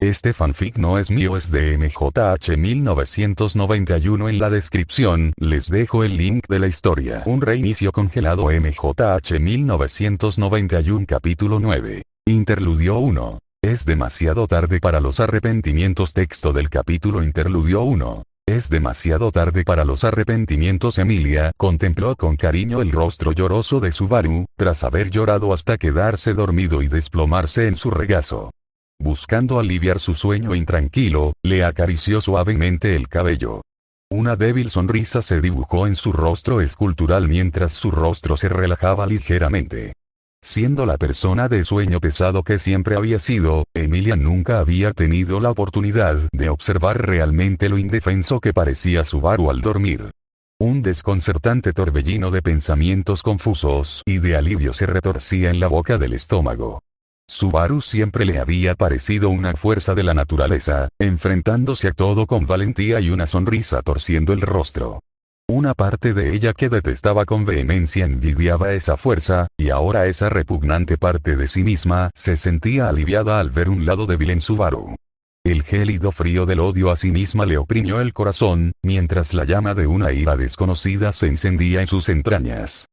Este fanfic no es mío, es de MJH 1991. En la descripción, les dejo el link de la historia. Un reinicio congelado. MJH 1991 capítulo 9. Interludio 1. Es demasiado tarde para los arrepentimientos. Texto del capítulo. Interludio 1. Es demasiado tarde para los arrepentimientos. Emilia contempló con cariño el rostro lloroso de Subaru, tras haber llorado hasta quedarse dormido y desplomarse en su regazo. Buscando aliviar su sueño intranquilo, le acarició suavemente el cabello. Una débil sonrisa se dibujó en su rostro escultural mientras su rostro se relajaba ligeramente. Siendo la persona de sueño pesado que siempre había sido, Emilia nunca había tenido la oportunidad de observar realmente lo indefenso que parecía Subaru al dormir. Un desconcertante torbellino de pensamientos confusos y de alivio se retorcía en la boca del estómago. Subaru siempre le había parecido una fuerza de la naturaleza, enfrentándose a todo con valentía y una sonrisa torciendo el rostro. Una parte de ella que detestaba con vehemencia envidiaba esa fuerza, y ahora esa repugnante parte de sí misma se sentía aliviada al ver un lado débil en Subaru. El gélido frío del odio a sí misma le oprimió el corazón, mientras la llama de una ira desconocida se encendía en sus entrañas.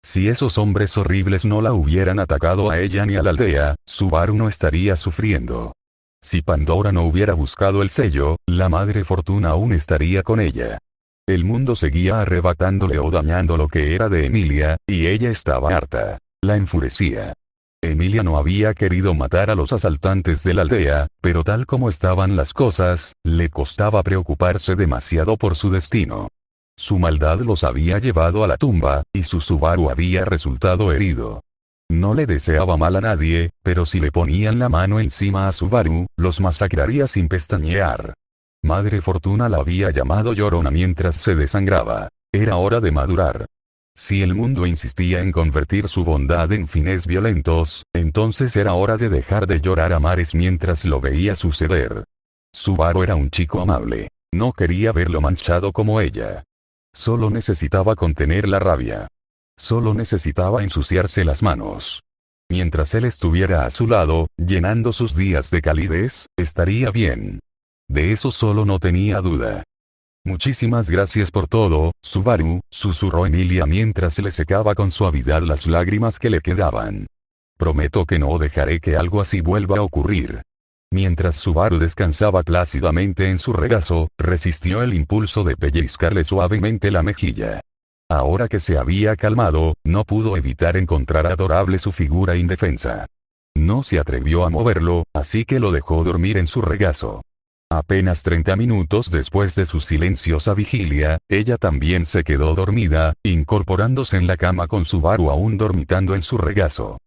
Si esos hombres horribles no la hubieran atacado a ella ni a la aldea, Subaru no estaría sufriendo. Si Pandora no hubiera buscado el sello, la Madre Fortuna aún estaría con ella. El mundo seguía arrebatándole o dañando lo que era de Emilia, y ella estaba harta. La enfurecía. Emilia no había querido matar a los asaltantes de la aldea, pero tal como estaban las cosas, le costaba preocuparse demasiado por su destino. Su maldad los había llevado a la tumba, y su Subaru había resultado herido. No le deseaba mal a nadie, pero si le ponían la mano encima a Subaru, los masacraría sin pestañear. Madre Fortuna la había llamado llorona mientras se desangraba. Era hora de madurar. Si el mundo insistía en convertir su bondad en fines violentos, entonces era hora de dejar de llorar a mares mientras lo veía suceder. Subaru era un chico amable. No quería verlo manchado como ella. Solo necesitaba contener la rabia. Solo necesitaba ensuciarse las manos. Mientras él estuviera a su lado, llenando sus días de calidez, estaría bien. De eso solo no tenía duda. Muchísimas gracias por todo, Subaru, susurró Emilia mientras le secaba con suavidad las lágrimas que le quedaban. Prometo que no dejaré que algo así vuelva a ocurrir. Mientras Subaru descansaba plácidamente en su regazo, resistió el impulso de pellizcarle suavemente la mejilla. Ahora que se había calmado, no pudo evitar encontrar adorable su figura indefensa. No se atrevió a moverlo, así que lo dejó dormir en su regazo. Apenas 30 minutos después de su silenciosa vigilia, ella también se quedó dormida, incorporándose en la cama con Subaru aún dormitando en su regazo.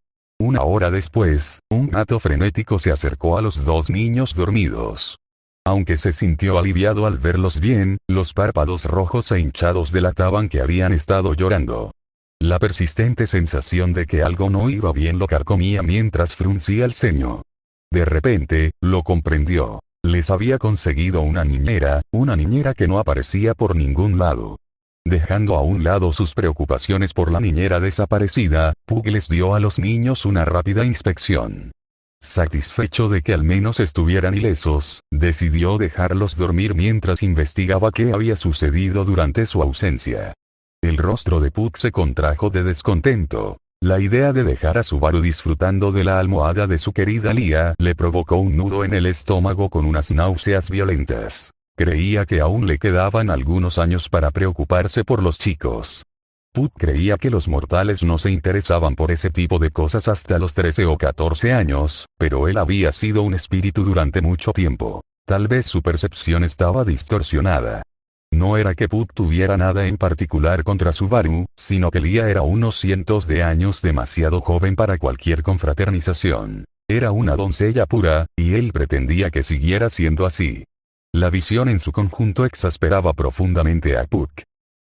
Una hora después, un gato frenético se acercó a los dos niños dormidos. Aunque se sintió aliviado al verlos bien, los párpados rojos e hinchados delataban que habían estado llorando. La persistente sensación de que algo no iba bien lo carcomía mientras fruncía el ceño. De repente, lo comprendió. Les había conseguido una niñera que no aparecía por ningún lado. Dejando a un lado sus preocupaciones por la niñera desaparecida, Pug les dio a los niños una rápida inspección. Satisfecho de que al menos estuvieran ilesos, decidió dejarlos dormir mientras investigaba qué había sucedido durante su ausencia. El rostro de Pug se contrajo de descontento. La idea de dejar a Subaru disfrutando de la almohada de su querida Lia le provocó un nudo en el estómago con unas náuseas violentas. Creía que aún le quedaban algunos años para preocuparse por los chicos. Pug creía que los mortales no se interesaban por ese tipo de cosas hasta los 13 o 14 años, pero él había sido un espíritu durante mucho tiempo. Tal vez su percepción estaba distorsionada. No era que Pug tuviera nada en particular contra Subaru, sino que Lia era unos cientos de años demasiado joven para cualquier confraternización. Era una doncella pura, y él pretendía que siguiera siendo así. La visión en su conjunto exasperaba profundamente a Pug.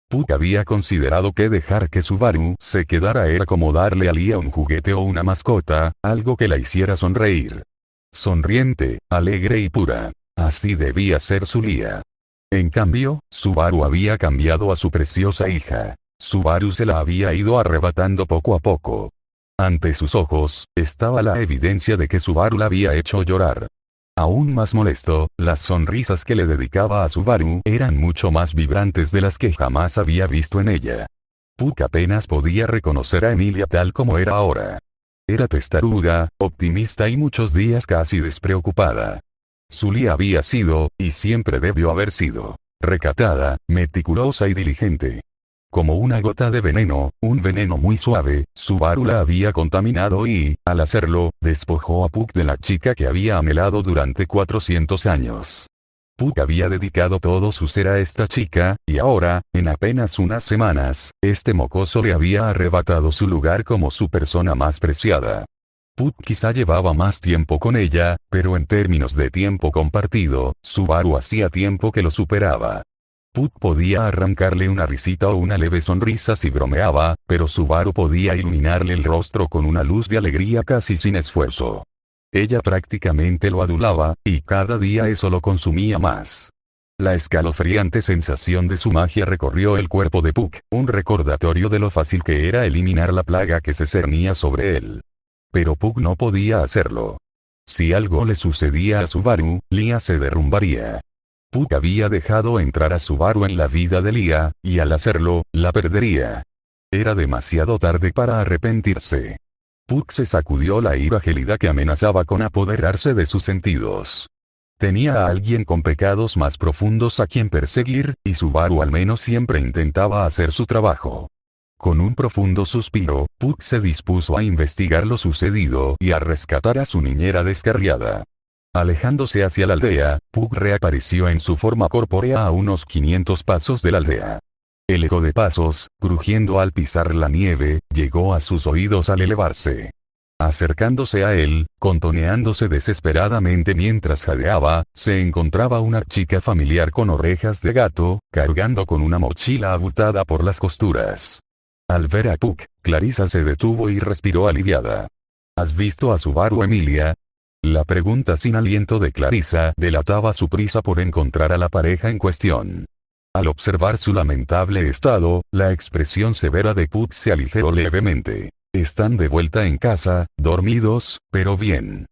Pug había considerado que dejar que Subaru se quedara era como darle a Lia un juguete o una mascota, algo que la hiciera sonreír. Sonriente, alegre y pura. Así debía ser su Lia. En cambio, Subaru había cambiado a su preciosa hija. Subaru se la había ido arrebatando poco a poco. Ante sus ojos, estaba la evidencia de que Subaru la había hecho llorar. Aún más molesto, las sonrisas que le dedicaba a Subaru eran mucho más vibrantes de las que jamás había visto en ella. Puck apenas podía reconocer a Emilia tal como era ahora. Era testaruda, optimista y muchos días casi despreocupada. Sully había sido, y siempre debió haber sido, recatada, meticulosa y diligente. Como una gota de veneno, un veneno muy suave, Subaru la había contaminado y, al hacerlo, despojó a Puck de la chica que había anhelado durante 400 años. Puck había dedicado todo su ser a esta chica, y ahora, en apenas unas semanas, este mocoso le había arrebatado su lugar como su persona más preciada. Puck quizá llevaba más tiempo con ella, pero en términos de tiempo compartido, Subaru hacía tiempo que lo superaba. Puck podía arrancarle una risita o una leve sonrisa si bromeaba, pero Subaru podía iluminarle el rostro con una luz de alegría casi sin esfuerzo. Ella prácticamente lo adulaba, y cada día eso lo consumía más. La escalofriante sensación de su magia recorrió el cuerpo de Puck, un recordatorio de lo fácil que era eliminar la plaga que se cernía sobre él. Pero Puck no podía hacerlo. Si algo le sucedía a Subaru, Lia se derrumbaría. Puck había dejado entrar a Subaru en la vida de Lia, y al hacerlo, la perdería. Era demasiado tarde para arrepentirse. Puck se sacudió la ira gélida que amenazaba con apoderarse de sus sentidos. Tenía a alguien con pecados más profundos a quien perseguir, y Subaru al menos siempre intentaba hacer su trabajo. Con un profundo suspiro, Puck se dispuso a investigar lo sucedido y a rescatar a su niñera descarriada. Alejándose hacia la aldea, Puck reapareció en su forma corpórea a unos 500 pasos de la aldea. El eco de pasos, crujiendo al pisar la nieve, llegó a sus oídos al elevarse. Acercándose a él, contoneándose desesperadamente mientras jadeaba, se encontraba una chica familiar con orejas de gato, cargando con una mochila abultada por las costuras. Al ver a Puck, Clarissa se detuvo y respiró aliviada. ¿Has visto a Subaru, Emilia? La pregunta sin aliento de Clarissa delataba su prisa por encontrar a la pareja en cuestión. Al observar su lamentable estado, la expresión severa de Puck se aligeró levemente. Están de vuelta en casa, dormidos, pero bien.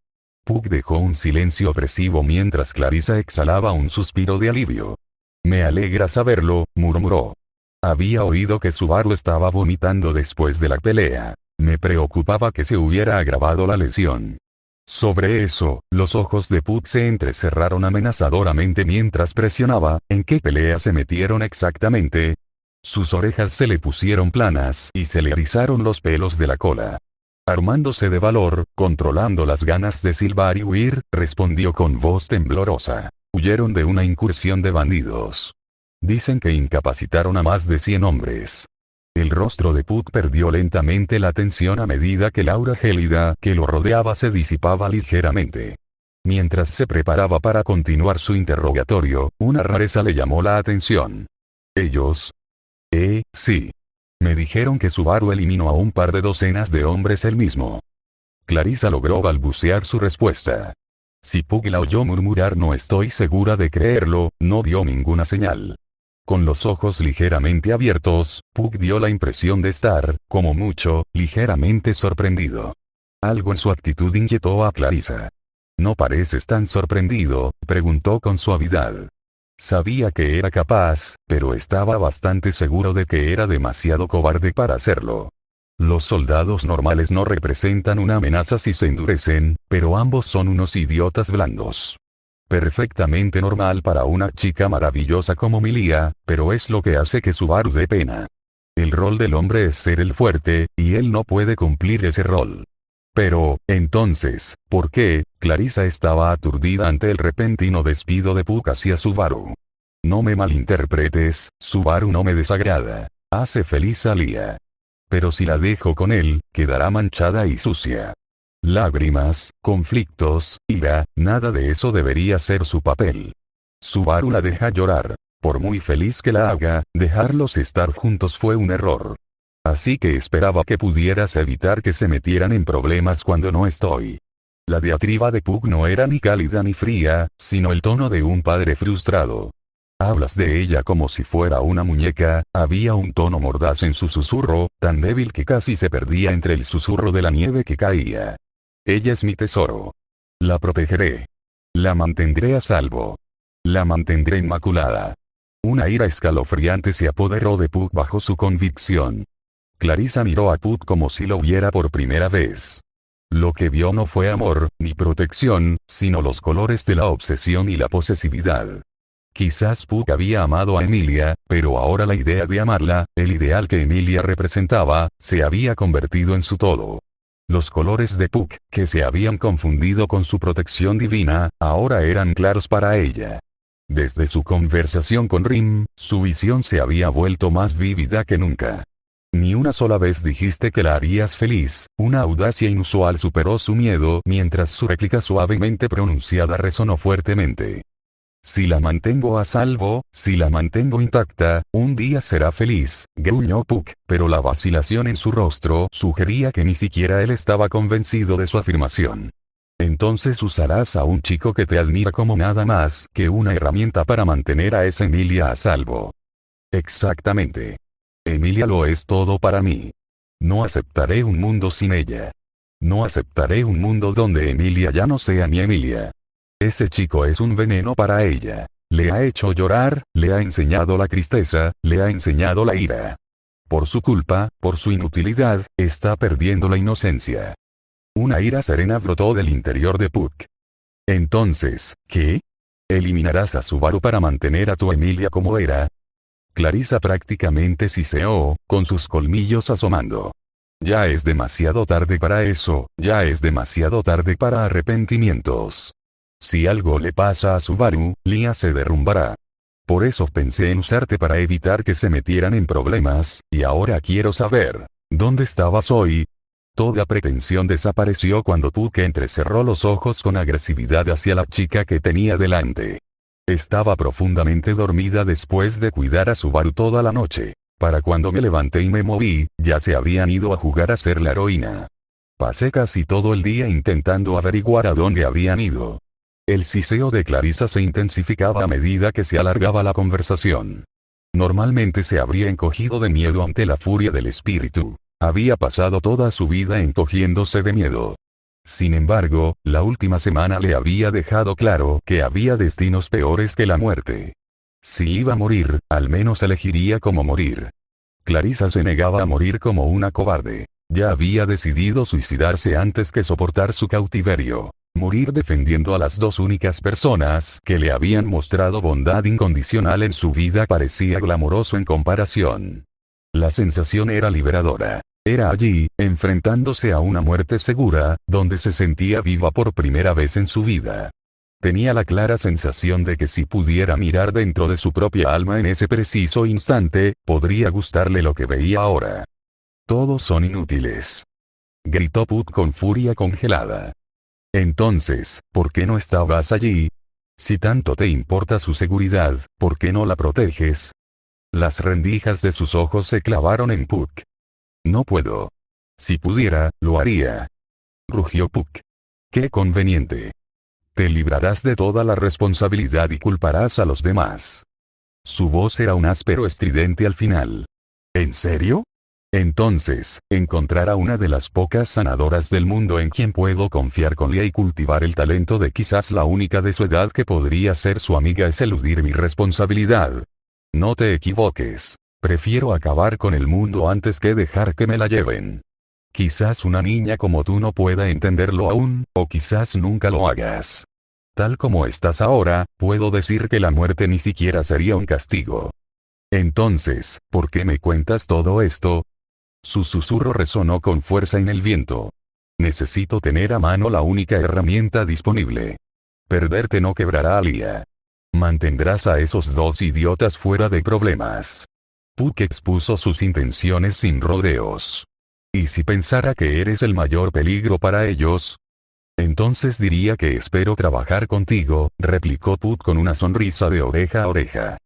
Puck dejó un silencio opresivo mientras Clarissa exhalaba un suspiro de alivio. Me alegra saberlo, murmuró. Había oído que Subaru estaba vomitando después de la pelea. Me preocupaba que se hubiera agravado la lesión. Sobre eso, los ojos de Puck se entrecerraron amenazadoramente mientras presionaba. ¿En qué pelea se metieron exactamente? Sus orejas se le pusieron planas y se le erizaron los pelos de la cola. Armándose de valor, controlando las ganas de silbar y huir, respondió con voz temblorosa. Huyeron de una incursión de bandidos. Dicen que incapacitaron a más de 100 hombres. El rostro de Puck perdió lentamente la tensión a medida que la aura gélida que lo rodeaba se disipaba ligeramente. Mientras se preparaba para continuar su interrogatorio, una rareza le llamó la atención. ¿Ellos? Sí. Me dijeron que Subaru eliminó a un par de docenas de hombres él mismo. Clarissa logró balbucear su respuesta. Si Puck la oyó murmurar no estoy segura de creerlo, no dio ninguna señal. Con los ojos ligeramente abiertos, Puck dio la impresión de estar, como mucho, ligeramente sorprendido. Algo en su actitud inquietó a Clarissa. ¿No pareces tan sorprendido?, preguntó con suavidad. Sabía que era capaz, pero estaba bastante seguro de que era demasiado cobarde para hacerlo. Los soldados normales no representan una amenaza si se endurecen, pero ambos son unos idiotas blandos. Perfectamente normal para una chica maravillosa como Emilia, pero es lo que hace que Subaru dé pena. El rol del hombre es ser el fuerte, y él no puede cumplir ese rol. Pero, entonces, ¿por qué? Clarissa estaba aturdida ante el repentino despido de Puck hacia Subaru. No me malinterpretes, Subaru no me desagrada. Hace feliz a Lia. Pero si la dejo con él, quedará manchada y sucia. Lágrimas, conflictos, ira, nada de eso debería ser su papel. Subaru la deja llorar. Por muy feliz que la haga, dejarlos estar juntos fue un error. Así que esperaba que pudieras evitar que se metieran en problemas cuando no estoy. La diatriba de Puck no era ni cálida ni fría, sino el tono de un padre frustrado. Hablas de ella como si fuera una muñeca, había un tono mordaz en su susurro, tan débil que casi se perdía entre el susurro de la nieve que caía. Ella es mi tesoro. La protegeré. La mantendré a salvo. La mantendré inmaculada. Una ira escalofriante se apoderó de Puck bajo su convicción. Clarissa miró a Puck como si lo viera por primera vez. Lo que vio no fue amor, ni protección, sino los colores de la obsesión y la posesividad. Quizás Puck había amado a Emilia, pero ahora la idea de amarla, el ideal que Emilia representaba, se había convertido en su todo. Los colores de Puck, que se habían confundido con su protección divina, ahora eran claros para ella. Desde su conversación con Rim, su visión se había vuelto más vívida que nunca. Ni una sola vez dijiste que la harías feliz. Una audacia inusual superó su miedo mientras su réplica suavemente pronunciada resonó fuertemente. Si la mantengo a salvo, si la mantengo intacta, un día será feliz, gruñó Puck, pero la vacilación en su rostro sugería que ni siquiera él estaba convencido de su afirmación. Entonces usarás a un chico que te admira como nada más que una herramienta para mantener a esa Emilia a salvo. Exactamente. Emilia lo es todo para mí. No aceptaré un mundo sin ella. No aceptaré un mundo donde Emilia ya no sea mi Emilia. Ese chico es un veneno para ella. Le ha hecho llorar, le ha enseñado la tristeza, le ha enseñado la ira. Por su culpa, por su inutilidad, está perdiendo la inocencia. Una ira serena brotó del interior de Puck. Entonces, ¿qué? ¿Eliminarás a Subaru para mantener a tu Emilia como era? Clarissa prácticamente siseó, con sus colmillos asomando. Ya es demasiado tarde para eso, ya es demasiado tarde para arrepentimientos. Si algo le pasa a Subaru, Lia se derrumbará. Por eso pensé en usarte para evitar que se metieran en problemas, y ahora quiero saber, ¿dónde estabas hoy? Toda pretensión desapareció cuando Puck entrecerró los ojos con agresividad hacia la chica que tenía delante. Estaba profundamente dormida después de cuidar a Subaru toda la noche. Para cuando me levanté y me moví, ya se habían ido a jugar a ser la heroína. Pasé casi todo el día intentando averiguar a dónde habían ido. El siseo de Clarissa se intensificaba a medida que se alargaba la conversación. Normalmente se habría encogido de miedo ante la furia del espíritu. Había pasado toda su vida encogiéndose de miedo. Sin embargo, la última semana le había dejado claro que había destinos peores que la muerte. Si iba a morir, al menos elegiría cómo morir. Clarissa se negaba a morir como una cobarde. Ya había decidido suicidarse antes que soportar su cautiverio. Morir defendiendo a las dos únicas personas que le habían mostrado bondad incondicional en su vida parecía glamoroso en comparación. La sensación era liberadora. Era allí, enfrentándose a una muerte segura, donde se sentía viva por primera vez en su vida. Tenía la clara sensación de que si pudiera mirar dentro de su propia alma en ese preciso instante, podría gustarle lo que veía ahora. Todos son inútiles. Gritó Puck con furia congelada. Entonces, ¿por qué no estabas allí? Si tanto te importa su seguridad, ¿por qué no la proteges? Las rendijas de sus ojos se clavaron en Puck. No puedo. Si pudiera, lo haría. Rugió Puck. Qué conveniente. Te librarás de toda la responsabilidad y culparás a los demás. Su voz era un áspero estridente al final. ¿En serio? Entonces, encontrar a una de las pocas sanadoras del mundo en quien puedo confiar con Lia y cultivar el talento de quizás la única de su edad que podría ser su amiga es eludir mi responsabilidad. No te equivoques. Prefiero acabar con el mundo antes que dejar que me la lleven. Quizás una niña como tú no pueda entenderlo aún, o quizás nunca lo hagas. Tal como estás ahora, puedo decir que la muerte ni siquiera sería un castigo. Entonces, ¿por qué me cuentas todo esto? Su susurro resonó con fuerza en el viento. Necesito tener a mano la única herramienta disponible. Perderte no quebrará a Lia. Mantendrás a esos dos idiotas fuera de problemas. Puck expuso sus intenciones sin rodeos. ¿Y si pensara que eres el mayor peligro para ellos? Entonces diría que espero trabajar contigo, replicó Puck con una sonrisa de oreja a oreja.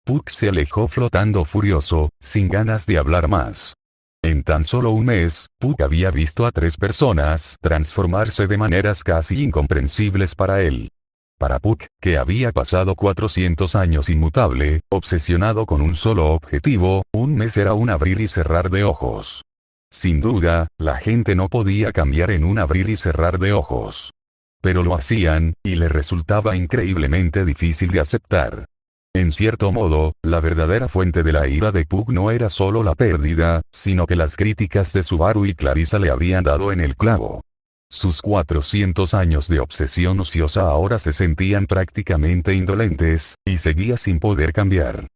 Puck se alejó flotando furioso, sin ganas de hablar más. En tan solo un mes, Puck había visto a 3 personas transformarse de maneras casi incomprensibles para él. Para Puck, que había pasado 400 años inmutable, obsesionado con un solo objetivo, un mes era un abrir y cerrar de ojos. Sin duda, la gente no podía cambiar en un abrir y cerrar de ojos. Pero lo hacían, y le resultaba increíblemente difícil de aceptar. En cierto modo, la verdadera fuente de la ira de Puck no era solo la pérdida, sino que las críticas de Subaru y Clarissa le habían dado en el clavo. Sus 400 años de obsesión ociosa ahora se sentían prácticamente indolentes, y seguía sin poder cambiar.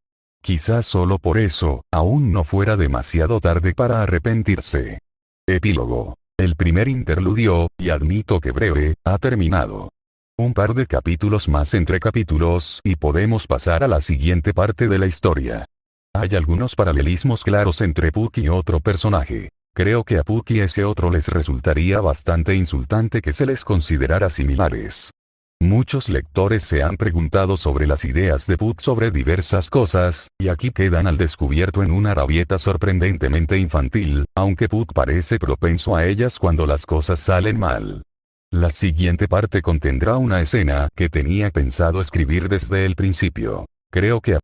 Quizás solo por eso, aún no fuera demasiado tarde para arrepentirse. Epílogo. El primer interludio, y admito que breve, ha terminado. Un par de capítulos más entre capítulos y podemos pasar a la siguiente parte de la historia. Hay algunos paralelismos claros entre Puck y otro personaje. Creo que a Puck y ese otro les resultaría bastante insultante que se les considerara similares. Muchos lectores se han preguntado sobre las ideas de Puck sobre diversas cosas, y aquí quedan al descubierto en una rabieta sorprendentemente infantil, aunque Puck parece propenso a ellas cuando las cosas salen mal. La siguiente parte contendrá una escena que tenía pensado escribir desde el principio. Creo que